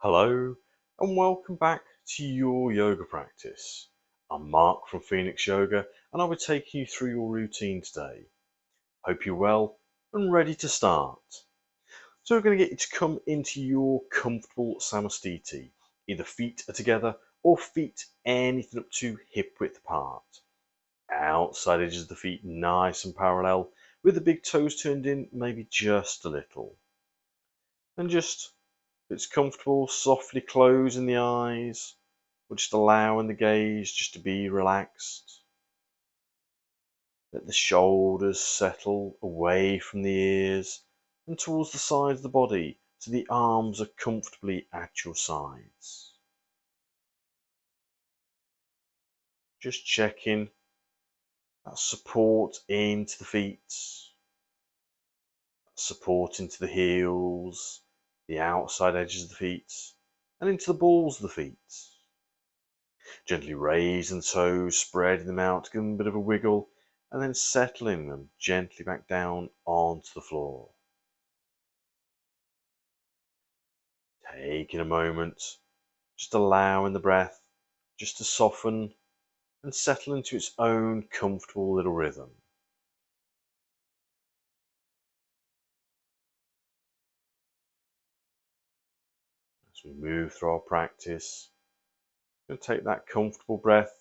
Hello and welcome back to your yoga practice. I'm Mark from Phoenix Yoga and I'll be taking you through your routine today. Hope you're well and ready to start. So we're going to get you to come into your comfortable samastiti. Either feet are together or feet anything up to hip width apart. Outside edges of the feet nice and parallel with the big toes turned in maybe just a little. And just if it's comfortable, softly closing the eyes, or just allowing the gaze just to be relaxed. Let the shoulders settle away from the ears and towards the sides of the body so the arms are comfortably at your sides. Just checking that support into the feet, support into the heels, the outside edges of the feet, and into the balls of the feet. Gently raising the toes, spreading them out, give them a bit of a wiggle, and then settling them gently back down onto the floor. Taking a moment, just allowing the breath just to soften and settle into its own comfortable little rhythm. As we move through our practice, we'll take that comfortable breath,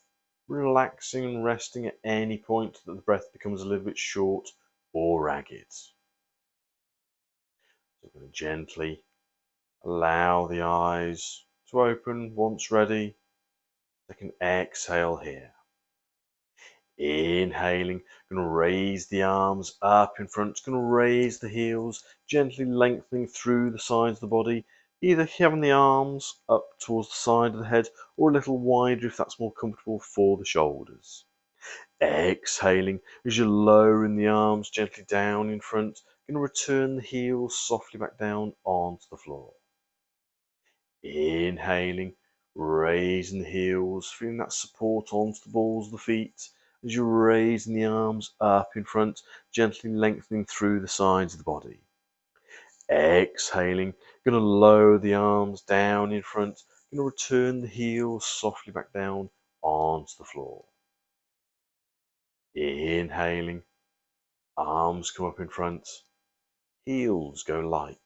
relaxing and resting at any point that the breath becomes a little bit short or ragged. So we're going to gently allow the eyes to open once ready. Take an exhale here. Inhaling, going to raise the arms up in front, going to raise the heels, gently lengthening through the sides of the body, either having the arms up towards the side of the head or a little wider if that's more comfortable for the shoulders. Exhaling as you're lowering the arms gently down in front, going to return the heels softly back down onto the floor. Inhaling, raising the heels, feeling that support onto the balls of the feet as you're raising the arms up in front, gently lengthening through the sides of the body. Exhaling, going to lower the arms down in front, going to return the heels softly back down onto the floor. Inhaling, arms come up in front, heels go light.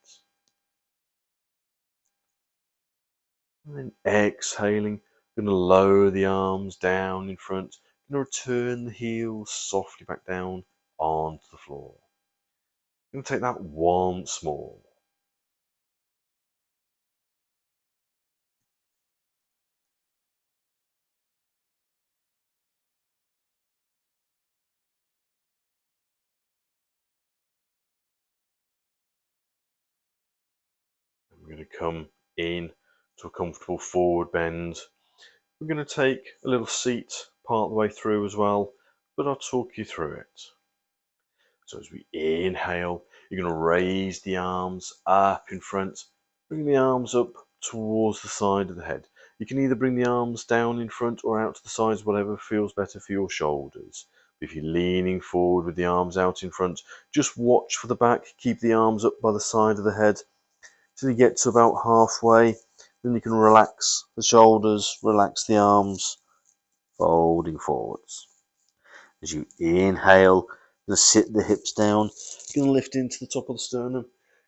And then exhaling, going to lower the arms down in front, going to return the heels softly back down onto the floor. Going to take that once more. We're going to come in to a comfortable forward bend. We're going to take a little seat part of the way through as well, but I'll talk you through it. So as we inhale, you're going to raise the arms up in front, bring the arms up towards the side of the head. You can either bring the arms down in front or out to the sides, whatever feels better for your shoulders. If you're leaning forward with the arms out in front, just watch for the back, keep the arms up by the side of the head till you get to about halfway. Then you can relax the shoulders, relax the arms, folding forwards. As you inhale, going to sit the hips down, going to lift into the top of the sternum,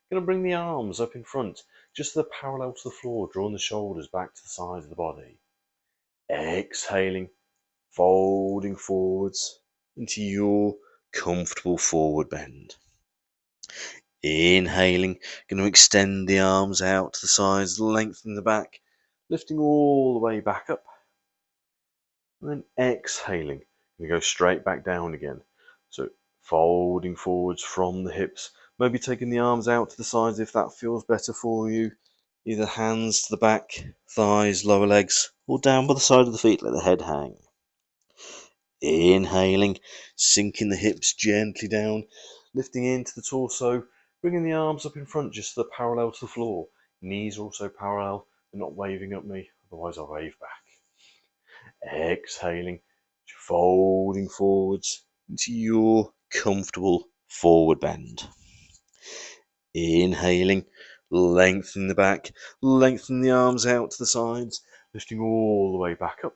going to bring the arms up in front, just to the parallel to the floor, drawing the shoulders back to the sides of the body. Exhaling, folding forwards into your comfortable forward bend. Inhaling, going to extend the arms out to the sides, lengthen the back, lifting all the way back up. And then exhaling, we go straight back down again. So folding forwards from the hips, maybe taking the arms out to the sides if that feels better for you. Either hands to the back, thighs, lower legs, or down by the side of the feet, let the head hang. Inhaling, sinking the hips gently down, lifting into the torso, bringing the arms up in front just to the parallel to the floor. Knees are also parallel, they're not waving at me, otherwise I'll wave back. Exhaling, folding forwards into your comfortable forward bend. Inhaling, lengthening the back, lengthening the arms out to the sides, lifting all the way back up.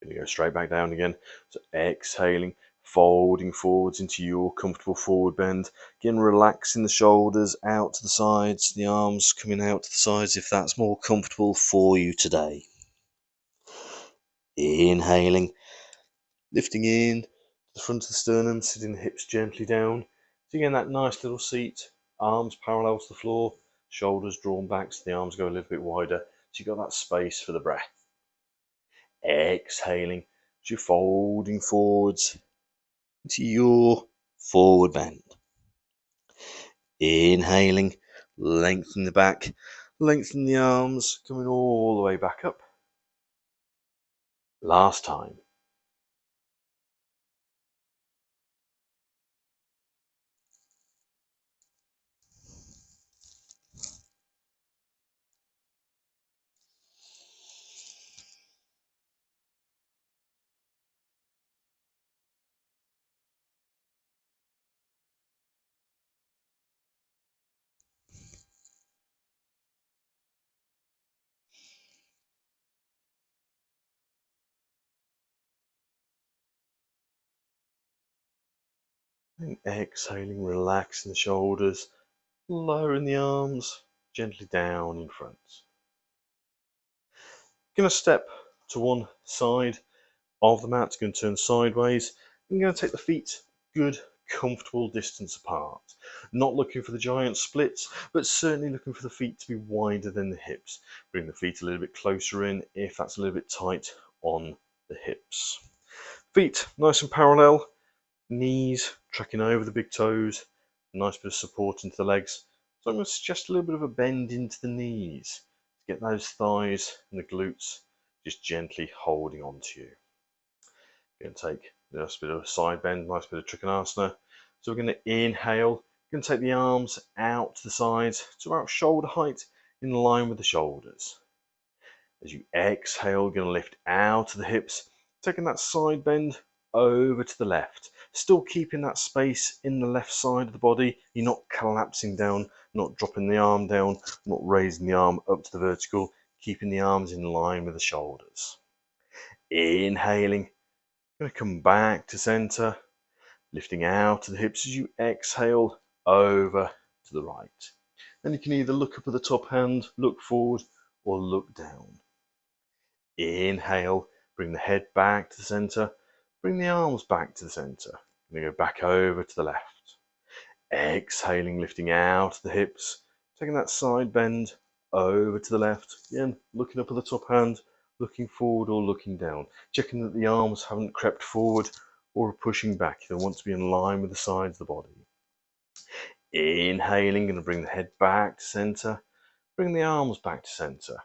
Going to go straight back down again. So exhaling, folding forwards into your comfortable forward bend. Again, relaxing the shoulders out to the sides, the arms coming out to the sides if that's more comfortable for you today. Inhaling, lifting in to the front of the sternum, sitting the hips gently down. So again, that nice little seat, arms parallel to the floor, shoulders drawn back so the arms go a little bit wider. So you've got that space for the breath. Exhaling, as you're folding forwards into your forward bend. Inhaling, lengthen the back, lengthen the arms, coming all the way back up. Last time. And exhaling, relaxing the shoulders, lowering the arms gently down in front. Going to step to one side of the mat, going to turn sideways. I'm going to take the feet good, comfortable distance apart. Not looking for the giant splits, but certainly looking for the feet to be wider than the hips. Bring the feet a little bit closer in if that's a little bit tight on the hips. Feet nice and parallel, knees tracking over the big toes, nice bit of support into the legs. So I'm going to suggest a little bit of a bend into the knees to get those thighs and the glutes just gently holding on to you. Going to take a nice bit of a side bend, nice bit of Trikonasana. So we're going to inhale, going to take the arms out to the sides to about shoulder height in line with the shoulders. As you exhale, going to lift out to the hips, taking that side bend over to the left. Still keeping that space in the left side of the body. You're not collapsing down, not dropping the arm down, not raising the arm up to the vertical, keeping the arms in line with the shoulders. Inhaling, going to come back to center, lifting out to the hips as you exhale over to the right. And you can either look up at the top hand, look forward, or look down. Inhale, bring the head back to the center, bring the arms back to the center. Going to go back over to the left. Exhaling, lifting out to the hips, taking that side bend over to the left. Again, looking up at the top hand, looking forward or looking down. Checking that the arms haven't crept forward or are pushing back. They want to be in line with the sides of the body. Inhaling, going to bring the head back to center, bring the arms back to center.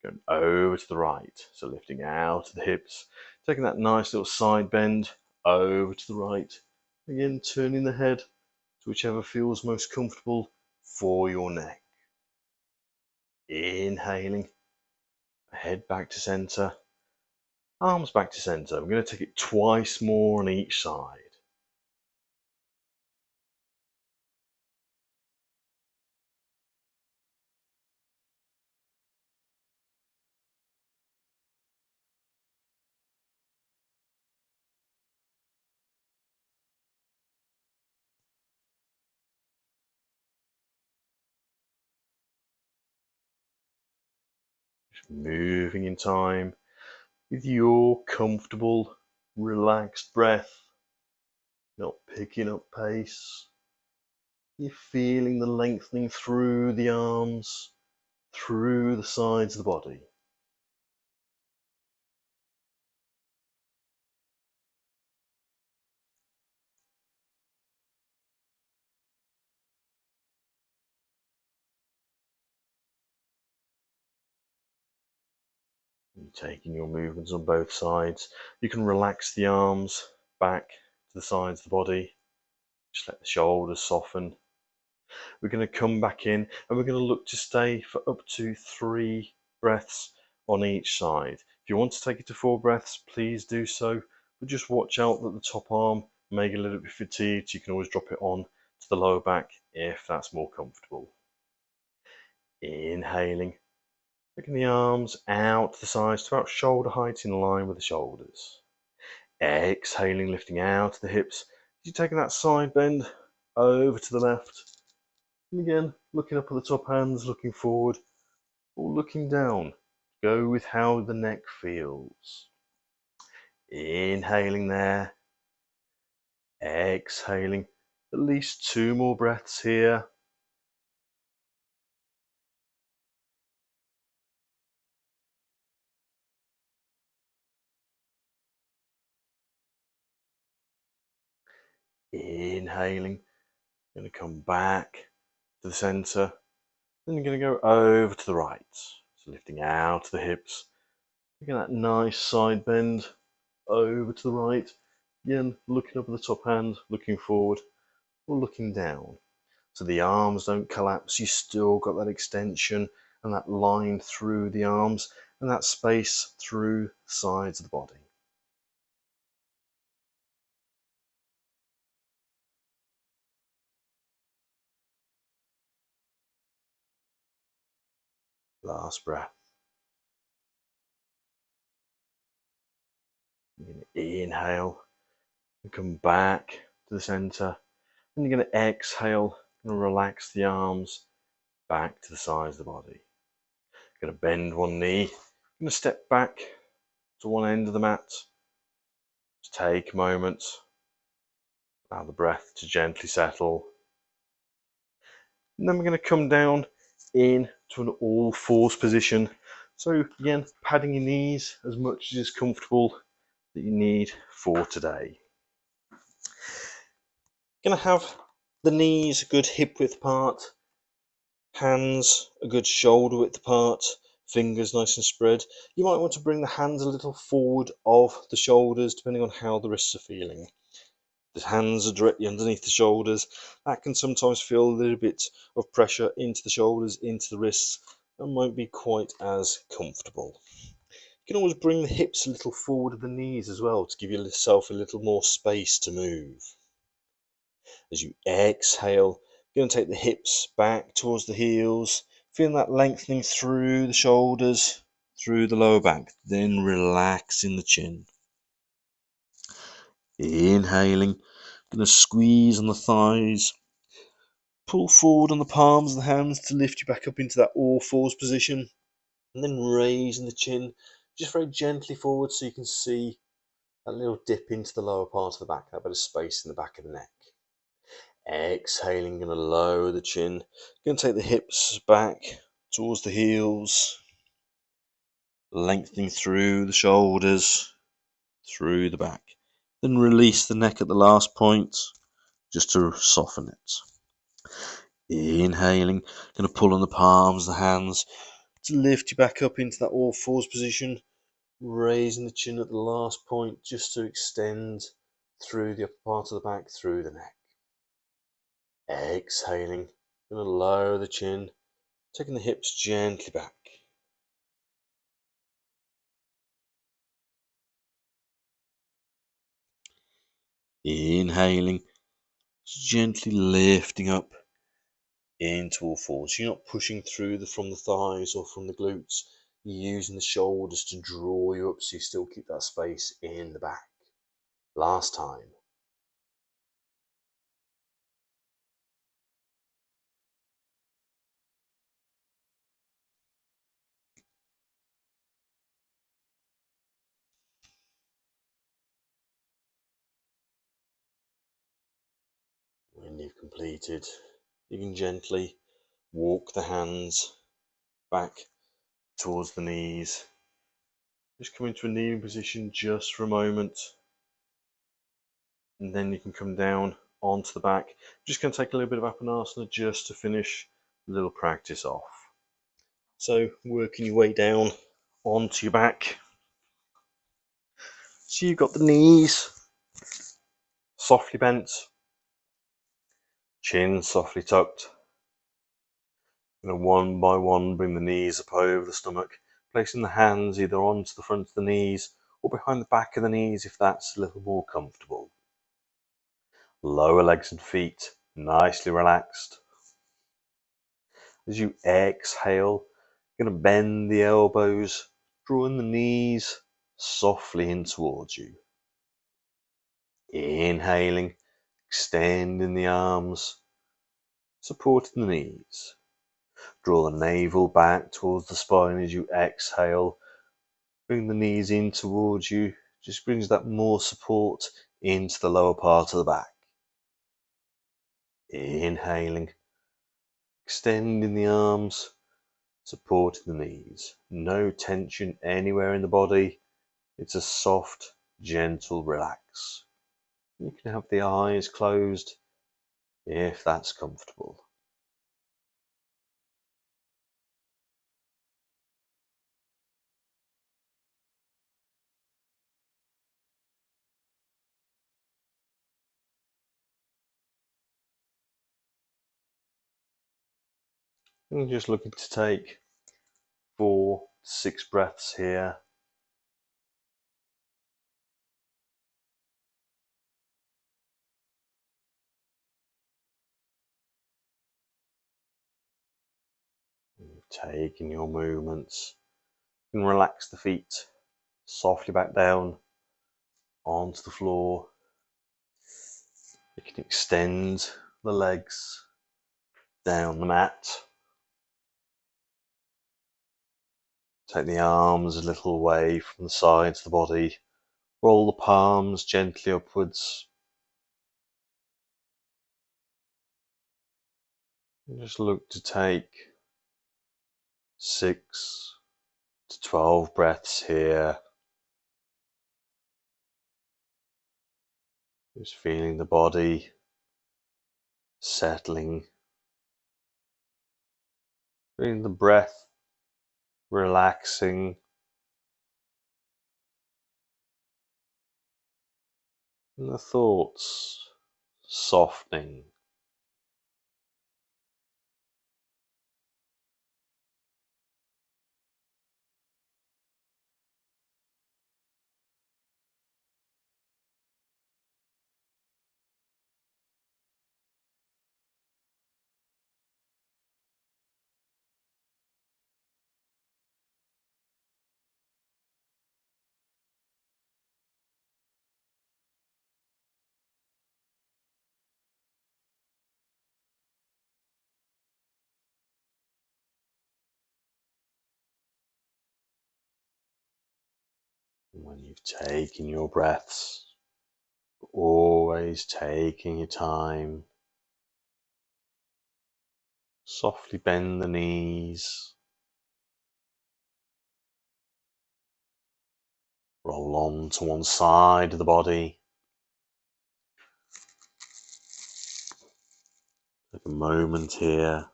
Going over to the right, so lifting out of the hips, taking that nice little side bend over to the right. Again, turning the head to whichever feels most comfortable for your neck. Inhaling, head back to center, arms back to center. I'm going to take it twice more on each side. Moving in time with your comfortable, relaxed breath, not picking up pace. You're feeling the lengthening through the arms, through the sides of the body. You're taking your movements on both sides. You can relax the arms back to the sides of the body. Just let the shoulders soften. We're going to come back in and we're going to look to stay for up to 3 breaths on each side. If you want to take it to 4 breaths, please do so. But just watch out that the top arm may get a little bit fatigued. So you can always drop it on to the lower back if that's more comfortable. Inhaling, taking the arms out to the sides to about shoulder height in line with the shoulders. Exhaling, lifting out the hips. You're taking that side bend over to the left. And again, looking up at the top hands, looking forward, or looking down. Go with how the neck feels. Inhaling there. Exhaling. At least 2 more breaths here. Inhaling. Going to come back to the center. Then you're going to go over to the right. So lifting out the hips. Taking that nice side bend over to the right. Again, looking up at the top hand, looking forward, or looking down. So the arms don't collapse. You still got that extension and that line through the arms and that space through the sides of the body. Last breath. You're going to inhale and come back to the center. And you're going to exhale and relax the arms back to the sides of the body. You're going to bend one knee. You're going to step back to one end of the mat. Just take a moment. Allow the breath to gently settle. And then we're going to come down into an all fours position. So again, padding your knees as much as is comfortable that you need for today. Going to have the knees a good hip width apart, hands a good shoulder width apart, fingers nice and spread. You might want to bring the hands a little forward of the shoulders depending on how the wrists are feeling. The hands are directly underneath the shoulders. That can sometimes feel a little bit of pressure into the shoulders, into the wrists, and won't be quite as comfortable. You can always bring the hips a little forward of the knees as well to give yourself a little more space to move. As you exhale, you're going to take the hips back towards the heels, feeling that lengthening through the shoulders, through the lower back, then relaxing the chin. Inhaling, going to squeeze on the thighs, pull forward on the palms of the hands to lift you back up into that all fours position, and then raising the chin just very gently forward so you can see that little dip into the lower part of the back, that bit of space in the back of the neck. Exhaling, going to lower the chin, going to take the hips back towards the heels, lengthening through the shoulders, through the back. Then release the neck at the last point just to soften it. Inhaling, going to pull on the palms of the hands to lift you back up into that all fours position, raising the chin at the last point just to extend through the upper part of the back, through the neck. Exhaling, going to lower the chin, taking the hips gently back. Inhaling, gently lifting up into all fours. You're not pushing through from the thighs or from the glutes. You're using the shoulders to draw you up so you still keep that space in the back. Last time. When you've completed, you can gently walk the hands back towards the knees. Just come into a kneeling position just for a moment. And then you can come down onto the back. Just going to take a little bit of Apanasana just to finish the little practice off. So working your way down onto your back. So you've got the knees softly bent, chin softly tucked. And one by one bring the knees up over the stomach, placing the hands either onto the front of the knees or behind the back of the knees if that's a little more comfortable. Lower legs and feet nicely relaxed. As you exhale, you're going to bend the elbows, drawing the knees softly in towards you. Inhaling, extending the arms, supporting the knees. Draw the navel back towards the spine as you exhale. Bring the knees in towards you. Just brings that more support into the lower part of the back. Inhaling, extending the arms, supporting the knees. No tension anywhere in the body. It's a soft, gentle relax. You can have the eyes closed if that's comfortable. And just looking to take 4 to 6 breaths here. Taking your movements. You can relax the feet softly back down onto the floor. You can extend the legs down the mat. Take the arms a little away from the sides of the body. Roll the palms gently upwards. And just look to take 6 to 12 breaths here. Just feeling the body settling. Feeling the breath relaxing. And the thoughts softening. When you've taken your breaths, always taking your time, softly bend the knees, roll on to one side of the body. Take a moment here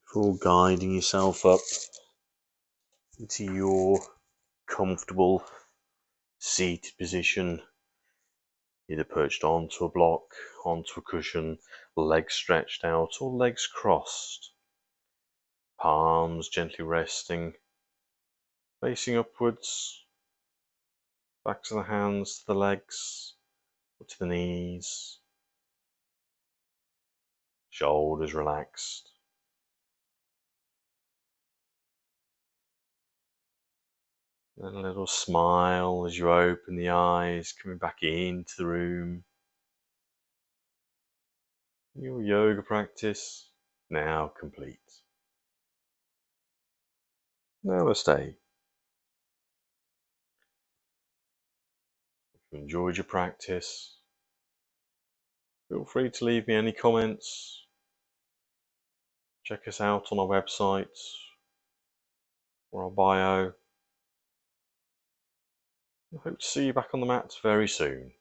before guiding yourself up into your comfortable seated position, either perched onto a block, onto a cushion, legs stretched out or legs crossed, palms gently resting, facing upwards, backs of the hands to the legs, or to the knees, shoulders relaxed. And a little smile as you open the eyes, coming back into the room. Your yoga practice now complete. Namaste. If you enjoyed your practice, feel free to leave me any comments. Check us out on our website or our bio. I hope to see you back on the mat very soon.